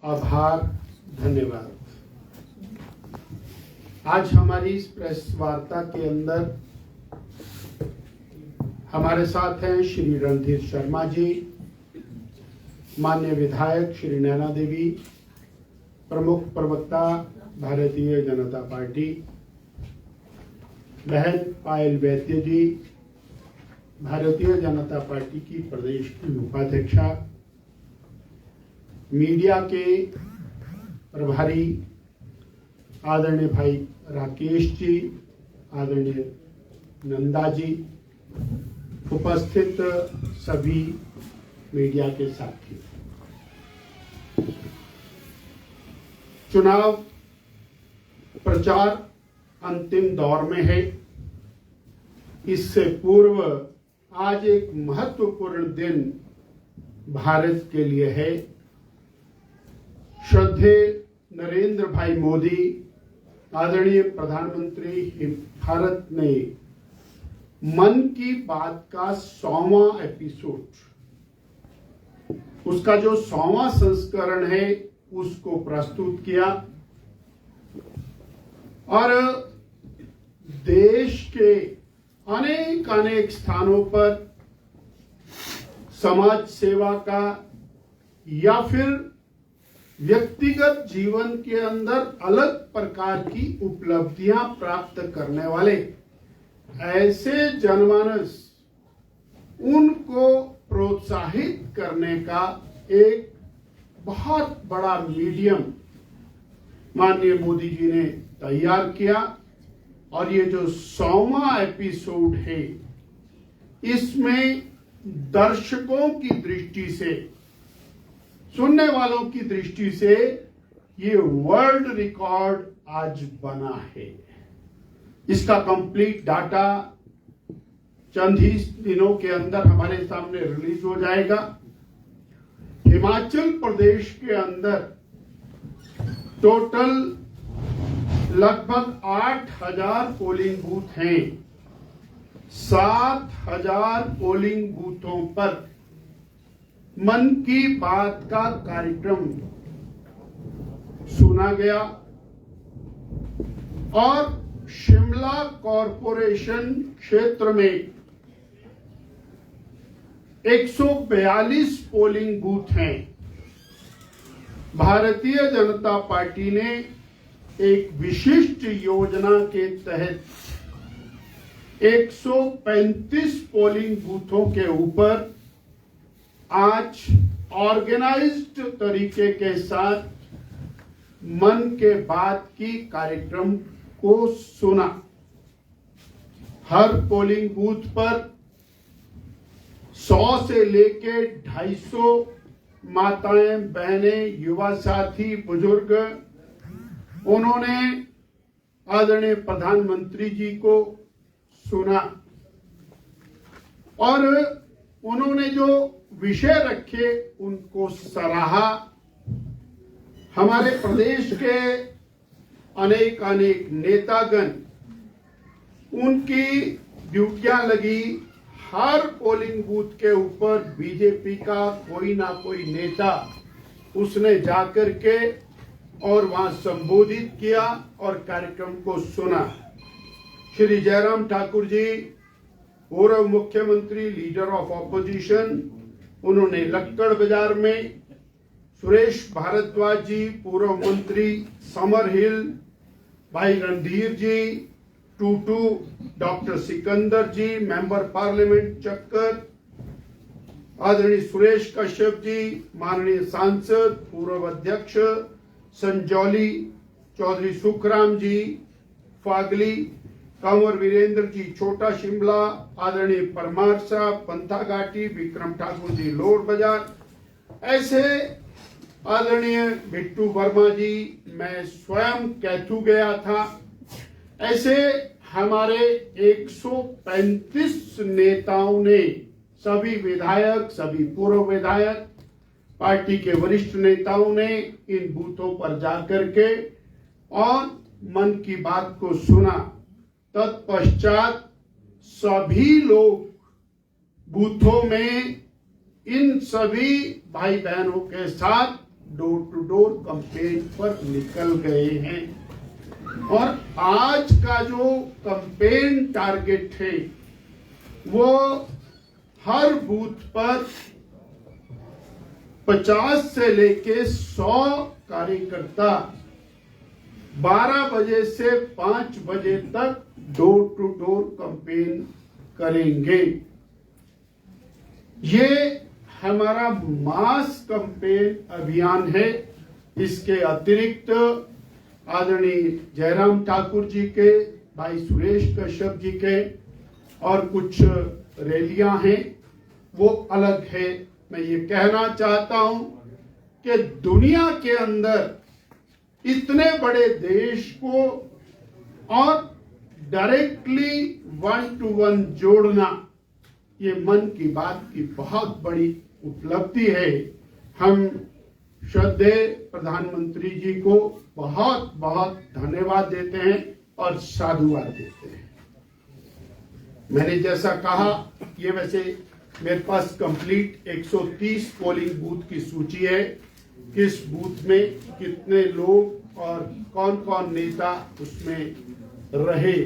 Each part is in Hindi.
आभार, धन्यवाद। आज हमारी इस प्रेस वार्ता के अंदर हमारे साथ हैं श्री रणधीर शर्मा जी, माननीय विधायक श्री नैना देवी, प्रमुख प्रवक्ता भारतीय जनता पार्टी, बहन पायल वैद्य जी, भारतीय जनता पार्टी की प्रदेश की उपाध्यक्षा, मीडिया के प्रभारी आदरणीय भाई राकेश जी, आदरणीय नंदा जी, उपस्थित सभी मीडिया के साथी। चुनाव प्रचार अंतिम दौर में है। इससे पूर्व आज एक महत्वपूर्ण दिन भारत के लिए है। श्रद्धेय नरेंद्र भाई मोदी, आदरणीय प्रधानमंत्री भारत ने मन की बात का 100वां एपिसोड, उसका जो 100वां संस्करण है उसको प्रस्तुत किया और देश के अनेक स्थानों पर समाज सेवा का या फिर व्यक्तिगत जीवन के अंदर अलग प्रकार की उपलब्धियां प्राप्त करने वाले ऐसे जनमानस, उनको प्रोत्साहित करने का एक बहुत बड़ा मीडियम माननीय मोदी जी ने तैयार किया। और ये जो 100वां एपिसोड है, इसमें दर्शकों की दृष्टि से, सुनने वालों की दृष्टि से ये वर्ल्ड रिकॉर्ड आज बना है। इसका कंप्लीट डाटा चंद ही दिनों के अंदर हमारे सामने रिलीज हो जाएगा। हिमाचल प्रदेश के अंदर टोटल लगभग 8,000 पोलिंग बूथ हैं। 7,000 पोलिंग बूथों पर मन की बात का कार्यक्रम सुना गया और शिमला कॉरपोरेशन क्षेत्र में 142 पोलिंग बूथ हैं। भारतीय जनता पार्टी ने एक विशिष्ट योजना के तहत 135 पोलिंग बूथों के ऊपर आज ऑर्गेनाइज्ड तरीके के साथ मन के बात की कार्यक्रम को सुना। हर पोलिंग बूथ पर 100 से लेके 250 माताएं, बहनें, युवा साथी, बुजुर्ग, उन्होंने आदरणीय प्रधानमंत्री जी को सुना और उन्होंने जो विषय रखे उनको सराहा। हमारे प्रदेश के अनेक नेतागण, उनकी ड्यूटियां लगी। हर पोलिंग बूथ के ऊपर बीजेपी का कोई ना कोई नेता, उसने जाकर के और वहां संबोधित किया और कार्यक्रम को सुना। श्री जयराम ठाकुर जी, पूर्व मुख्यमंत्री, लीडर ऑफ ऑपोजिशन, उन्होंने लक्कड़ बाजार में, सुरेश भारद्वाज जी, पूर्व मंत्री समर हिल, भाई रणधीर जी, टूटू, डॉक्टर सिकंदर जी, मेंबर पार्लियामेंट चक्कर, आदरणीय सुरेश कश्यप जी, माननीय सांसद, पूर्व अध्यक्ष संजौली, चौधरी सुखराम जी फागली, कंवर वीरेंद्र जी छोटा शिमला, आदरणीय परमार साहब पंथाघाटी, विक्रम ठाकुर जी लोर बाजार, ऐसे आदरणीय बिट्टू वर्मा जी, मैं स्वयं कैथू गया था। ऐसे हमारे 135 नेताओं ने, सभी विधायक, सभी पूर्व विधायक, पार्टी के वरिष्ठ नेताओं ने इन बूथों पर जाकर के और मन की बात को सुना। तत्पश्चात सभी लोग बूथों में इन सभी भाई बहनों के साथ डोर टू डोर कैंपेन पर निकल गए हैं। और आज का जो कैंपेन टारगेट है वो हर बूथ पर 50 से लेके 100 कार्यकर्ता 12 बजे से 5 बजे तक डोर टू डोर कैंपेन करेंगे। ये हमारा मास कैंपेन अभियान है। इसके अतिरिक्त आदरणीय जयराम ठाकुर जी के, भाई सुरेश कश्यप जी के और कुछ रैलियां हैं वो अलग है। मैं ये कहना चाहता हूं कि दुनिया के अंदर इतने बड़े देश को और डायरेक्टली 1 to 1 जोड़ना ये मन की बात की बहुत बड़ी उपलब्धि है। हम श्रद्धेय प्रधानमंत्री जी को बहुत बहुत धन्यवाद देते हैं और साधुवाद देते हैं। मैंने जैसा कहा, ये वैसे मेरे पास कंप्लीट 130 पोलिंग बूथ की सूची है, किस बूथ में कितने लोग और कौन कौन नेता उसमें रहे,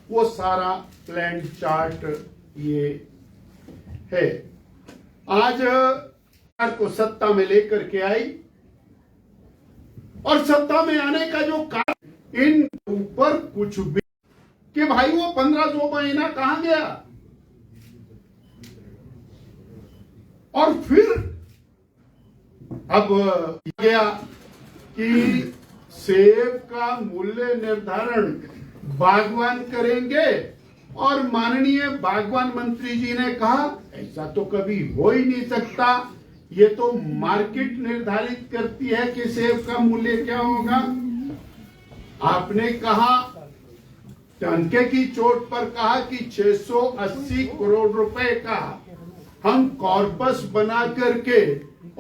वो सारा प्लान चार्ट ये है। आज सरकार को सत्ता में लेकर के आई और सत्ता में आने का जो कारण, इन ऊपर कुछ भी कि भाई वो 1500 महीना कहां गया। और फिर अब गया कि सेब का मूल्य निर्धारण बागवान करेंगे और माननीय बागवान मंत्री जी ने कहा ऐसा तो कभी हो ही नहीं सकता, ये तो मार्केट निर्धारित करती है कि सेब का मूल्य क्या होगा। आपने कहा, टंके की चोट पर कहा कि 680 करोड़ रुपए का हम कॉर्पस बना करके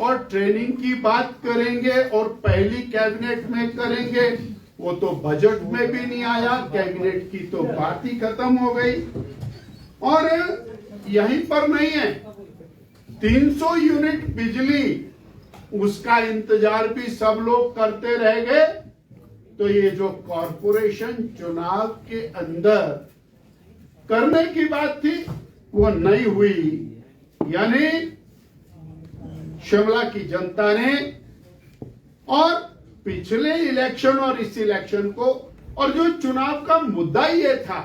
और ट्रेनिंग की बात करेंगे और पहली कैबिनेट में करेंगे। वो तो बजट में भी नहीं आया, कैबिनेट की तो बात ही खत्म हो गई। और यहीं पर नहीं है, 300 यूनिट बिजली, उसका इंतजार भी सब लोग करते रह गए। तो ये जो कॉरपोरेशन चुनाव के अंदर करने की बात थी वो नहीं हुई। यानी शिमला की जनता ने और पिछले इलेक्शन और इस इलेक्शन को, और जो चुनाव का मुद्दा ये था,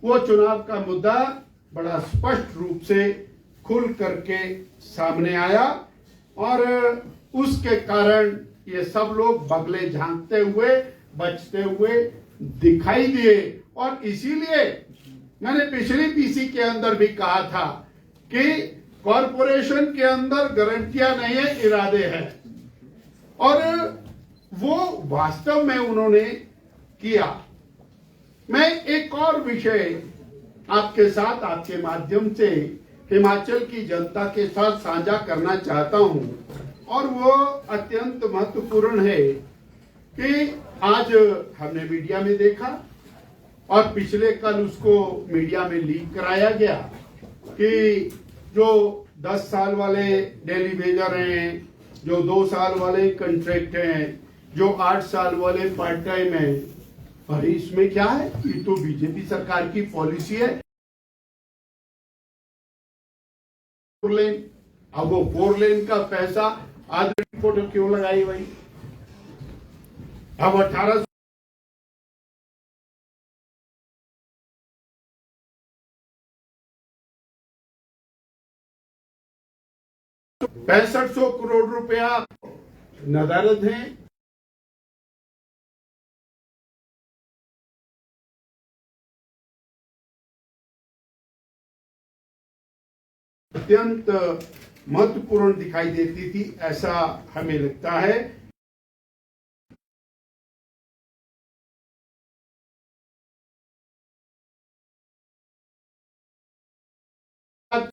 वो चुनाव का मुद्दा बड़ा स्पष्ट रूप से खुल करके सामने आया और उसके कारण ये सब लोग बगले झांकते हुए, बचते हुए दिखाई दिए। और इसीलिए मैंने पिछली पीसी के अंदर भी कहा था कि कॉरपोरेशन के अंदर गारंटियां नहीं है, इरादे हैं। और वो वास्तव में उन्होंने किया। मैं एक और विषय आपके साथ, आपके माध्यम से हिमाचल की जनता के साथ साझा करना चाहता हूं और वो अत्यंत महत्वपूर्ण है कि आज हमने मीडिया में देखा और पिछले कल उसको मीडिया में लीक कराया गया कि जो 10 साल वाले डेली वेजर हैं, जो 2 साल वाले कॉन्ट्रैक्ट हैं, जो 8 साल वाले पार्ट टाइम हैं। अरे इसमें क्या है, ये तो बीजेपी सरकार की पॉलिसी है। 4 लेन, अब वो 4 लेन का पैसा आधी फोटो क्यों लगाई भाई। अब 18 6500 करोड़ रुपया नदारद है। अत्यंत महत्वपूर्ण दिखाई देती थी, ऐसा हमें लगता है।